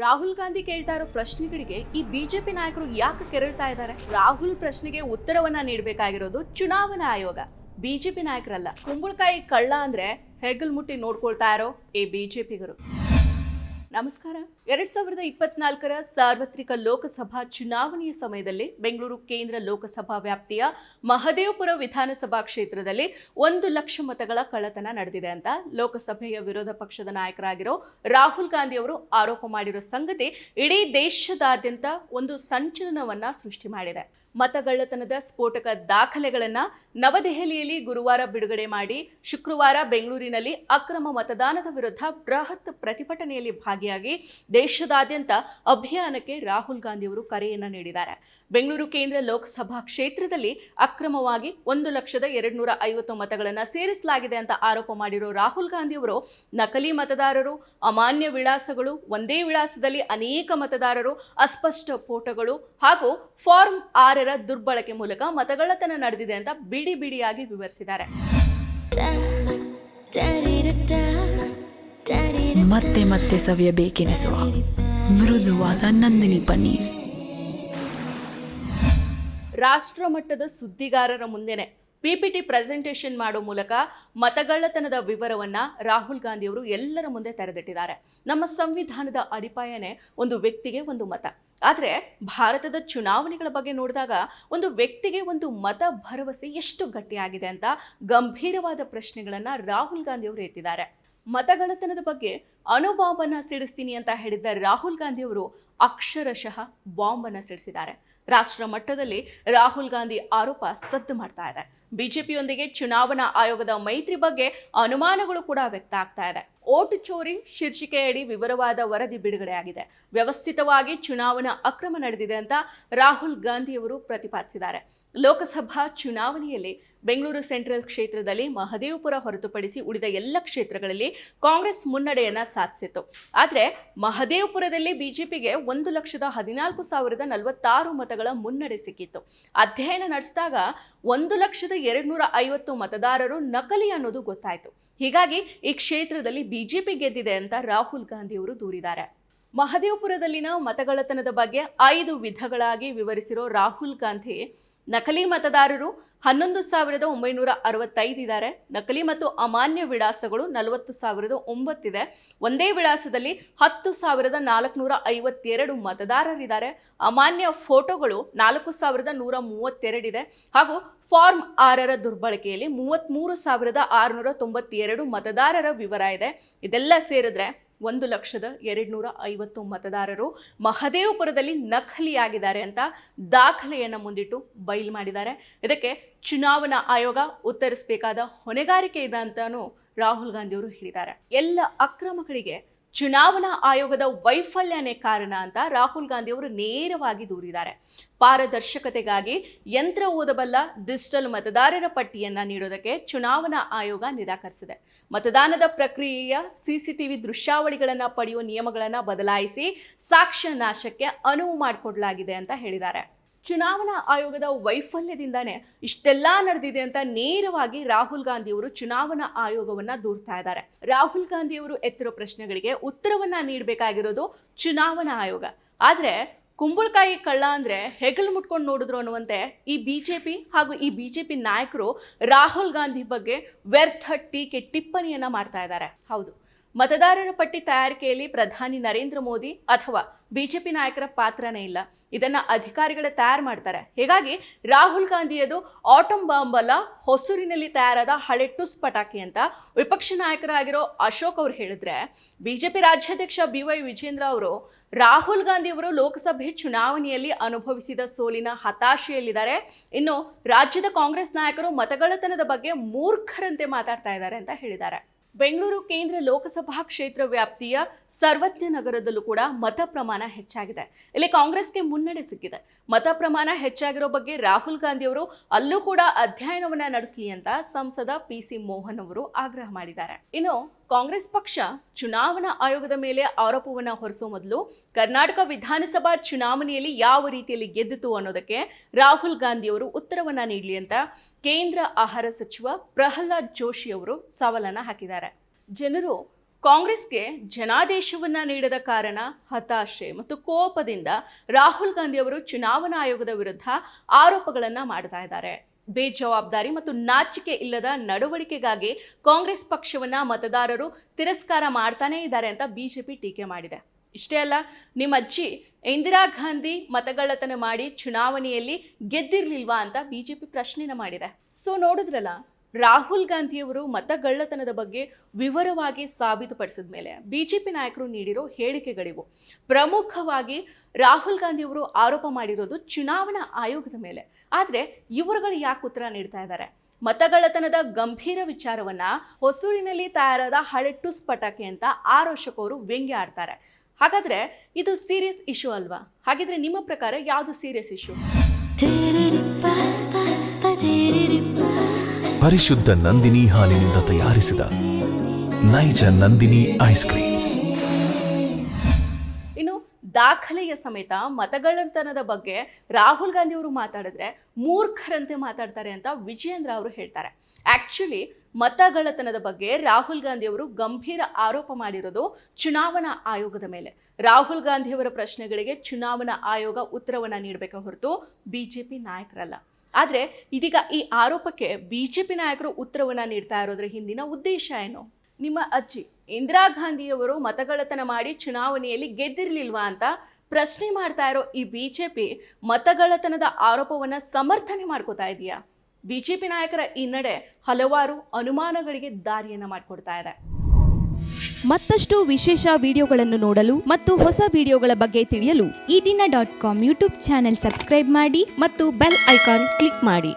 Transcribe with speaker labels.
Speaker 1: ರಾಹುಲ್ ಗಾಂಧಿ ಕೇಳ್ತಾ ಇರೋ ಪ್ರಶ್ನೆಗಳಿಗೆ ಈ ಬಿಜೆಪಿ ನಾಯಕರು ಯಾಕೆ ಕೆರಳ್ತಾ ಇದ್ದಾರೆ? ರಾಹುಲ್ ಪ್ರಶ್ನೆಗೆ ಉತ್ತರವನ್ನ ನೀಡಬೇಕಾಗಿರೋದು ಚುನಾವಣಾ ಆಯೋಗ, ಬಿಜೆಪಿ ನಾಯಕರಲ್ಲ. ಕುಂಬಳಕಾಯಿ ಕಳ್ಳ ಅಂದ್ರೆ ಹೆಗಲ್ ಮುಟ್ಟಿ ನೋಡ್ಕೊಳ್ತಾ ಇರೋ ಈ ಬಿಜೆಪಿಗರು. ನಮಸ್ಕಾರ. 2024ರ ಸಾರ್ವತ್ರಿಕ ಲೋಕಸಭಾ ಚುನಾವಣೆಯ ಸಮಯದಲ್ಲಿ ಬೆಂಗಳೂರು ಕೇಂದ್ರ ಲೋಕಸಭಾ ವ್ಯಾಪ್ತಿಯ ಮಹದೇವಪುರ ವಿಧಾನಸಭಾ ಕ್ಷೇತ್ರದಲ್ಲಿ 1 ಲಕ್ಷ ಮತಗಳ ಕಳ್ಳತನ ನಡೆದಿದೆ ಅಂತ ಲೋಕಸಭೆಯ ವಿರೋಧ ಪಕ್ಷದ ನಾಯಕರಾಗಿರೋ ರಾಹುಲ್ ಗಾಂಧಿ ಅವರು ಆರೋಪ ಮಾಡಿರೋ ಸಂಗತಿ ಇಡೀ ದೇಶದಾದ್ಯಂತ ಒಂದು ಸಂಚಲನವನ್ನ ಸೃಷ್ಟಿ ಮಾಡಿದೆ. ಮತಗಳ್ಳತನದ ಸ್ಫೋಟಕ ದಾಖಲೆಗಳನ್ನ ನವದೆಹಲಿಯಲ್ಲಿ ಗುರುವಾರ ಬಿಡುಗಡೆ ಮಾಡಿ ಶುಕ್ರವಾರ ಬೆಂಗಳೂರಿನಲ್ಲಿ ಅಕ್ರಮ ಮತದಾನದ ವಿರುದ್ಧ ಬೃಹತ್ ಪ್ರತಿಭಟನೆಯಲ್ಲಿ ಭಾಗಿಯಾಗಿ ದೇಶದಾದ್ಯಂತ ಅಭಿಯಾನಕ್ಕೆ ರಾಹುಲ್ ಗಾಂಧಿ ಅವರು ಕರೆಯನ್ನ ನೀಡಿದ್ದಾರೆ. ಬೆಂಗಳೂರು ಕೇಂದ್ರ ಲೋಕಸಭಾ ಕ್ಷೇತ್ರದಲ್ಲಿ ಅಕ್ರಮವಾಗಿ 1,02,50 ಮತಗಳನ್ನ ಸೇರಿಸಲಾಗಿದೆ ಅಂತ ಆರೋಪ ಮಾಡಿರೋ ರಾಹುಲ್ ಗಾಂಧಿ ಅವರು ನಕಲಿ ಮತದಾರರು, ಅಮಾನ್ಯ ವಿಳಾಸಗಳು, ಒಂದೇ ವಿಳಾಸದಲ್ಲಿ ಅನೇಕ ಮತದಾರರು, ಅಸ್ಪಷ್ಟ ಫೋಟೋಗಳು ಹಾಗೂ ಫಾರ್ಮ್ 6ರ ದುರ್ಬಳಕೆ ಮೂಲಕ ಮತಗಳ್ಳತನ ನಡೆದಿದೆ ಅಂತ ಬಿಡಿ ಬಿಡಿಯಾಗಿ ವಿವರಿಸಿದ್ದಾರೆ.
Speaker 2: ಮತ್ತೆ ಮತ್ತೆ ಸವಿಯಬೇಕೆನಿಸುವ ಮೃದುವಾದ ನಂದಿನಿ ಪನ್ನೀರ್.
Speaker 1: ರಾಷ್ಟ್ರ ಮಟ್ಟದ ಸುದ್ದಿಗಾರರ ಮುಂದೆನೆ ಪಿಪಿಟಿ ಪ್ರೆಸೆಂಟೇಷನ್ ಮಾಡೋ ಮೂಲಕ ಮತಗಳ್ಳತನದ ವಿವರವನ್ನ ರಾಹುಲ್ ಗಾಂಧಿ ಅವರು ಎಲ್ಲರ ಮುಂದೆ ತೆರೆದಿಟ್ಟಿದ್ದಾರೆ. ನಮ್ಮ ಸಂವಿಧಾನದ ಅಡಿಪಾಯನೇ ಒಂದು ವ್ಯಕ್ತಿಗೆ ಒಂದು ಮತ. ಆದರೆ ಭಾರತದ ಚುನಾವಣೆಗಳ ಬಗ್ಗೆ ನೋಡಿದಾಗ ಒಂದು ವ್ಯಕ್ತಿಗೆ ಒಂದು ಮತ ಭರವಸೆ ಎಷ್ಟು ಗಟ್ಟಿಯಾಗಿದೆ ಅಂತ ಗಂಭೀರವಾದ ಪ್ರಶ್ನೆಗಳನ್ನ ರಾಹುಲ್ ಗಾಂಧಿ ಅವರು ಎತ್ತಿದ್ದಾರೆ. ಮತಗಳ್ಳತನದ ಬಗ್ಗೆ ಅಣುಬಾಂಬನ್ನ ಸಿಡಿಸ್ತೀನಿ ಅಂತ ಹೇಳಿದ್ದ ರಾಹುಲ್ ಗಾಂಧಿ ಅವರು ಅಕ್ಷರಶಃ ಬಾಂಬನ್ನ ಸಿಡಿಸಿದ್ದಾರೆ. ರಾಷ್ಟ್ರ ಮಟ್ಟದಲ್ಲಿ ರಾಹುಲ್ ಗಾಂಧಿ ಆರೋಪ ಸದ್ದು ಮಾಡ್ತಾ ಇದೆ. ಬಿಜೆಪಿಯೊಂದಿಗೆ ಚುನಾವಣಾ ಆಯೋಗದ ಮೈತ್ರಿ ಬಗ್ಗೆ ಅನುಮಾನಗಳು ಕೂಡ ವ್ಯಕ್ತ ಆಗ್ತಾ ಇದೆ. ಓಟು ಚೋರಿ ಶೀರ್ಷಿಕೆಯಡಿ ವಿವರವಾದ ವರದಿ ಬಿಡುಗಡೆಯಾಗಿದೆ. ವ್ಯವಸ್ಥಿತವಾಗಿ ಚುನಾವಣಾ ಅಕ್ರಮ ನಡೆದಿದೆ ಅಂತ ರಾಹುಲ್ ಗಾಂಧಿ ಅವರು ಪ್ರತಿಪಾದಿಸಿದ್ದಾರೆ. ಲೋಕಸಭಾ ಚುನಾವಣೆಯಲ್ಲಿ ಬೆಂಗಳೂರು ಸೆಂಟ್ರಲ್ ಕ್ಷೇತ್ರದಲ್ಲಿ ಮಹದೇವಪುರ ಹೊರತುಪಡಿಸಿ ಉಳಿದ ಎಲ್ಲ ಕ್ಷೇತ್ರಗಳಲ್ಲಿ ಕಾಂಗ್ರೆಸ್ ಮುನ್ನಡೆಯನ್ನ ಸಾಧಿಸಿತ್ತು. ಆದರೆ ಮಹದೇವಪುರದಲ್ಲಿ ಬಿಜೆಪಿಗೆ 1,14,46 ಮತಗಳ ಮುನ್ನಡೆ ಸಿಕ್ಕಿತ್ತು. ಅಧ್ಯಯನ ನಡೆಸಿದಾಗ 1,02,50 ಮತದಾರರು ನಕಲಿ ಅನ್ನೋದು ಗೊತ್ತಾಯಿತು. ಹೀಗಾಗಿ ಈ ಕ್ಷೇತ್ರದಲ್ಲಿ ಬಿಜೆಪಿ ಗೆದ್ದಿದೆ ಅಂತ ರಾಹುಲ್ ಗಾಂಧಿ ಅವರು ದೂರಿದ್ದಾರೆ. ಮಹದೇವಪುರದಲ್ಲಿನ ಮತಗಳ್ಳತನದ ಬಗ್ಗೆ 5 ವಿಧಗಳಾಗಿ ವಿವರಿಸಿರೋ ರಾಹುಲ್ ಗಾಂಧಿ ನಕಲಿ ಮತದಾರರು 11,965 ಇದ್ದಾರೆ. ನಕಲಿ ಮತ್ತು ಅಮಾನ್ಯ ವಿಳಾಸಗಳು 40,009 ಇದೆ. ಒಂದೇ ವಿಳಾಸದಲ್ಲಿ 10,452 ಮತದಾರರಿದ್ದಾರೆ. ಅಮಾನ್ಯ ಫೋಟೋಗಳು 4,132 ಇದೆ. ಹಾಗೂ ಫಾರ್ಮ್ 6ರ ದುರ್ಬಳಕೆಯಲ್ಲಿ 33,692 ಮತದಾರರ ವಿವರ ಇದೆ. ಇದೆಲ್ಲ ಸೇರಿದ್ರೆ 1,02,50 ಮತದಾರರು ಮಹದೇವಪುರದಲ್ಲಿ ನಕಲಿಯಾಗಿದ್ದಾರೆ ಅಂತ ದಾಖಲೆಯನ್ನು ಮುಂದಿಟ್ಟು ಬಯಲು ಮಾಡಿದ್ದಾರೆ. ಇದಕ್ಕೆ ಚುನಾವಣಾ ಆಯೋಗ ಉತ್ತರಿಸಬೇಕಾದ ಹೊಣೆಗಾರಿಕೆ ಇದೆ ಅಂತಾನೂ ರಾಹುಲ್ ಗಾಂಧಿ ಅವರು ಹೇಳಿದ್ದಾರೆ. ಎಲ್ಲ ಅಕ್ರಮಗಳಿಗೆ ಚುನಾವಣಾ ಆಯೋಗದ ವೈಫಲ್ಯನೇ ಕಾರಣ ಅಂತ ರಾಹುಲ್ ಗಾಂಧಿ ಅವರು ನೇರವಾಗಿ ದೂರಿದ್ದಾರೆ. ಪಾರದರ್ಶಕತೆಗಾಗಿ ಯಂತ್ರ ಓದಬಲ್ಲ ಡಿಜಿಟಲ್ ಮತದಾರರ ಪಟ್ಟಿಯನ್ನ ನೀಡೋದಕ್ಕೆ ಚುನಾವಣಾ ಆಯೋಗ ನಿರಾಕರಿಸಿದೆ. ಮತದಾನದ ಪ್ರಕ್ರಿಯೆಯ ಸಿಸಿಟಿವಿ ದೃಶ್ಯಾವಳಿಗಳನ್ನು ಪಡೆಯುವ ನಿಯಮಗಳನ್ನು ಬದಲಾಯಿಸಿ ಸಾಕ್ಷ್ಯ ನಾಶಕ್ಕೆ ಅನುವು ಮಾಡಿಕೊಡಲಾಗಿದೆ ಅಂತ ಹೇಳಿದ್ದಾರೆ. ಚುನಾವಣಾ ಆಯೋಗದ ವೈಫಲ್ಯದಿಂದಾನೇ ಇಷ್ಟೆಲ್ಲಾ ನಡೆದಿದೆ ಅಂತ ನೇರವಾಗಿ ರಾಹುಲ್ ಗಾಂಧಿ ಅವರು ಚುನಾವಣಾ ಆಯೋಗವನ್ನ ದೂರ್ತಾ ಇದ್ದಾರೆ. ರಾಹುಲ್ ಗಾಂಧಿ ಅವರು ಎತ್ತಿರೋ ಪ್ರಶ್ನೆಗಳಿಗೆ ಉತ್ತರವನ್ನ ನೀಡಬೇಕಾಗಿರೋದು ಚುನಾವಣಾ ಆಯೋಗ. ಆದ್ರೆ ಕುಂಬಳಕಾಯಿ ಕಳ್ಳ ಅಂದ್ರೆ ಹೆಗಲು ಮುಟ್ಕೊಂಡು ನೋಡಿದ್ರು ಅನ್ನುವಂತೆ ಈ ಬಿಜೆಪಿ ಹಾಗೂ ಈ ಬಿಜೆಪಿ ನಾಯಕರು ರಾಹುಲ್ ಗಾಂಧಿ ಬಗ್ಗೆ ವ್ಯರ್ಥ ಟೀಕೆ ಟಿಪ್ಪಣಿಯನ್ನ ಮಾಡ್ತಾ ಇದ್ದಾರೆ. ಹೌದು, ಮತದಾರರ ಪಟ್ಟಿ ತಯಾರಿಕೆಯಲ್ಲಿ ಪ್ರಧಾನಿ ನರೇಂದ್ರ ಮೋದಿ ಅಥವಾ ಬಿಜೆಪಿ ನಾಯಕರ ಪಾತ್ರನೇ ಇಲ್ಲ. ಇದನ್ನ ಅಧಿಕಾರಿಗಳೇ ತಯಾರು ಮಾಡ್ತಾರೆ. ಹೀಗಾಗಿ ರಾಹುಲ್ ಗಾಂಧಿಯದು ಆಟಮ್ ಬಾಂಬ್ ಅಲ್ಲ, ಹೊಸೂರಿನಲ್ಲಿ ತಯಾರಾದ ಹಳೆ ಟುಸ್ ಪಟಾಕಿ ಅಂತ ವಿಪಕ್ಷ ನಾಯಕರಾಗಿರೋ ಅಶೋಕ್ ಅವರು ಹೇಳಿದ್ರೆ, ಬಿಜೆಪಿ ರಾಜ್ಯಾಧ್ಯಕ್ಷ BY ವಿಜೇಂದ್ರ ಅವರು ರಾಹುಲ್ ಗಾಂಧಿ ಅವರು ಲೋಕಸಭೆ ಚುನಾವಣೆಯಲ್ಲಿ ಅನುಭವಿಸಿದ ಸೋಲಿನ ಹತಾಶೆಯಲ್ಲಿದ್ದಾರೆ. ಇನ್ನು ರಾಜ್ಯದ ಕಾಂಗ್ರೆಸ್ ನಾಯಕರು ಮತಗಳ್ಳತನದ ಬಗ್ಗೆ ಮೂರ್ಖರಂತೆ ಮಾತಾಡ್ತಾ ಇದ್ದಾರೆ ಅಂತ ಹೇಳಿದ್ದಾರೆ. ಬೆಂಗಳೂರು ಕೇಂದ್ರ ಲೋಕಸಭಾ ಕ್ಷೇತ್ರ ವ್ಯಾಪ್ತಿಯ ಸರ್ವಜ್ಞ ನಗರದಲ್ಲೂ ಕೂಡ ಮತ ಪ್ರಮಾಣ ಹೆಚ್ಚಾಗಿದೆ. ಇಲ್ಲಿ ಕಾಂಗ್ರೆಸ್ಗೆ ಮುನ್ನಡೆ ಸಿಕ್ಕಿದೆ. ಮತ ಪ್ರಮಾಣ ಹೆಚ್ಚಾಗಿರೋ ಬಗ್ಗೆ ರಾಹುಲ್ ಗಾಂಧಿ ಅವರು ಅಲ್ಲೂ ಕೂಡ ಅಧ್ಯಯನವನ್ನ ನಡೆಸಲಿ ಅಂತ ಸಂಸದ PC ಮೋಹನ್ ಅವರು ಆಗ್ರಹ ಮಾಡಿದ್ದಾರೆ. ಇನ್ನು ಕಾಂಗ್ರೆಸ್ ಪಕ್ಷ ಚುನಾವಣಾ ಆಯೋಗದ ಮೇಲೆ ಆರೋಪವನ್ನ ಹೊರಿಸುವ ಮೊದಲು ಕರ್ನಾಟಕ ವಿಧಾನಸಭಾ ಚುನಾವಣೆಯಲ್ಲಿ ಯಾವ ರೀತಿಯಲ್ಲಿ ಗೆದ್ದಿತು ಅನ್ನೋದಕ್ಕೆ ರಾಹುಲ್ ಗಾಂಧಿ ಅವರು ಉತ್ತರವನ್ನ ನೀಡಲಿ ಅಂತ ಕೇಂದ್ರ ಆಹಾರ ಸಚಿವ ಪ್ರಹ್ಲಾದ್ ಜೋಶಿ ಅವರು ಸವಾಲನ್ನ ಹಾಕಿದ್ದಾರೆ. ಜನರು ಕಾಂಗ್ರೆಸ್ಗೆ ಜನಾದೇಶವನ್ನ ನೀಡದ ಕಾರಣ ಹತಾಶೆ ಮತ್ತು ಕೋಪದಿಂದ ರಾಹುಲ್ ಗಾಂಧಿ ಅವರು ಚುನಾವಣಾ ಆಯೋಗದ ವಿರುದ್ಧ ಆರೋಪಗಳನ್ನ ಮಾಡ್ತಾ ಇದ್ದಾರೆ. ಬೇಜವಾಬ್ದಾರಿ ಮತ್ತು ನಾಚಿಕೆ ಇಲ್ಲದ ನಡವಳಿಕೆಗಾಗಿ ಕಾಂಗ್ರೆಸ್ ಪಕ್ಷವನ್ನ ಮತದಾರರು ತಿರಸ್ಕಾರ ಮಾಡ್ತಾನೇ ಇದ್ದಾರೆ ಅಂತ ಬಿಜೆಪಿ ಟೀಕೆ ಮಾಡಿದೆ. ಇಷ್ಟೇ ಅಲ್ಲ, ನಿಮ್ಮ ಅಜ್ಜಿ ಇಂದಿರಾ ಗಾಂಧಿ ಮತಗಳ್ಳತನ ಮಾಡಿ ಚುನಾವಣೆಯಲ್ಲಿ ಗೆದ್ದಿರ್ಲಿಲ್ವಾ ಅಂತ ಬಿಜೆಪಿ ಪ್ರಶ್ನೆನ ಮಾಡಿದೆ. ಸೊ ನೋಡಿದ್ರಲ್ಲ, ರಾಹುಲ್ ಗಾಂಧಿಯವರು ಮತಗಳ್ಳತನದ ಬಗ್ಗೆ ವಿವರವಾಗಿ ಸಾಬೀತುಪಡಿಸಿದ ಮೇಲೆ ಬಿಜೆಪಿ ನಾಯಕರು ನೀಡಿರೋ ಹೇಳಿಕೆಗಳಿವು. ಪ್ರಮುಖವಾಗಿ ರಾಹುಲ್ ಗಾಂಧಿಯವರು ಆರೋಪ ಮಾಡಿರೋದು ಚುನಾವಣಾ ಆಯೋಗದ ಮೇಲೆ. ಆದರೆ ಇವರುಗಳು ಯಾಕೆ ಉತ್ತರ ನೀಡ್ತಾ ಇದ್ದಾರೆ? ಮತಗಳ್ಳತನದ ಗಂಭೀರ ವಿಚಾರವನ್ನ ಹೊಸೂರಿನಲ್ಲಿ ತಯಾರಾದ ಹಳೆ ಟುಸ್ ಪಟಾಕಿ ಅಂತ ಆರೋಶಕರು ವ್ಯಂಗ್ಯ ಆಡ್ತಾರೆ. ಹಾಗಾದ್ರೆ ಇದು ಸೀರಿಯಸ್ ಇಶ್ಯೂ ಅಲ್ವಾ? ಹಾಗಿದ್ರೆ ನಿಮ್ಮ ಪ್ರಕಾರ ಯಾವುದು ಸೀರಿಯಸ್ ಇಶ್ಯೂ?
Speaker 3: ಪರಿಶುದ್ಧ ನಂದಿನಿ ಹಾಲಿನಿಂದ ತಯಾರಿಸಿದ ನೈಜ ನಂದಿನಿ ಐಸ್ ಕ್ರೀಮ್ಸ್.
Speaker 1: ಇನ್ನು ದಾಖಲೆಯ ಸಮೇತ ಮತಗಳ್ಳತನದ ಬಗ್ಗೆ ರಾಹುಲ್ ಗಾಂಧಿ ಅವರು ಮಾತಾಡಿದ್ರೆ ಮೂರ್ಖರಂತೆ ಮಾತಾಡ್ತಾರೆ ಅಂತ ವಿಜಯೇಂದ್ರ ಅವರು ಹೇಳ್ತಾರೆ. ಆಕ್ಚುಲಿ ಮತಗಳ್ಳತನದ ಬಗ್ಗೆ ರಾಹುಲ್ ಗಾಂಧಿ ಅವರು ಗಂಭೀರ ಆರೋಪ ಮಾಡಿರೋದು ಚುನಾವಣಾ ಆಯೋಗದ ಮೇಲೆ. ರಾಹುಲ್ ಗಾಂಧಿಯವರ ಪ್ರಶ್ನೆಗಳಿಗೆ ಚುನಾವಣಾ ಆಯೋಗ ಉತ್ತರವನ್ನ ನೀಡಬೇಕ ಹೊರತು ಬಿಜೆಪಿ ನಾಯಕರಲ್ಲ. ಆದರೆ ಇದೀಗ ಈ ಆರೋಪಕ್ಕೆ ಬಿಜೆಪಿ ನಾಯಕರು ಉತ್ತರವನ್ನ ನೀಡ್ತಾ ಇರೋದ್ರ ಹಿಂದಿನ ಉದ್ದೇಶ ಏನು? ನಿಮ್ಮ ಅಜ್ಜಿ ಇಂದಿರಾ ಗಾಂಧಿಯವರು ಮತಗಳ್ಳತನ ಮಾಡಿ ಚುನಾವಣೆಯಲ್ಲಿ ಗೆದ್ದಿರ್ಲಿಲ್ವಾ ಅಂತ ಪ್ರಶ್ನೆ ಮಾಡ್ತಾ ಇರೋ ಈ ಬಿಜೆಪಿ ಮತಗಳ್ಳತನದ ಆರೋಪವನ್ನ ಸಮರ್ಥನೆ ಮಾಡ್ಕೋತಾ ಇದೆಯಾ? ಬಿಜೆಪಿ ನಾಯಕರ ಈ ನಡೆ ಹಲವಾರು ಅನುಮಾನಗಳಿಗೆ ದಾರಿಯನ್ನ ಮಾಡಿಕೊಡ್ತಾ ಇದೆ.
Speaker 4: ಮತ್ತಷ್ಟು ವಿಶೇಷ ವಿಡಿಯೋಗಳನ್ನು ನೋಡಲು ಮತ್ತು ಹೊಸ ವಿಡಿಯೋಗಳ ಬಗ್ಗೆ ತಿಳಿಯಲು
Speaker 5: ಈ ದಿನ .com ಯೂಟ್ಯೂಬ್ ಚಾನೆಲ್ ಸಬ್ಸ್ಕ್ರೈಬ್ ಮಾಡಿ
Speaker 1: ಮತ್ತು ಬೆಲ್ ಐಕಾನ್ ಕ್ಲಿಕ್ ಮಾಡಿ.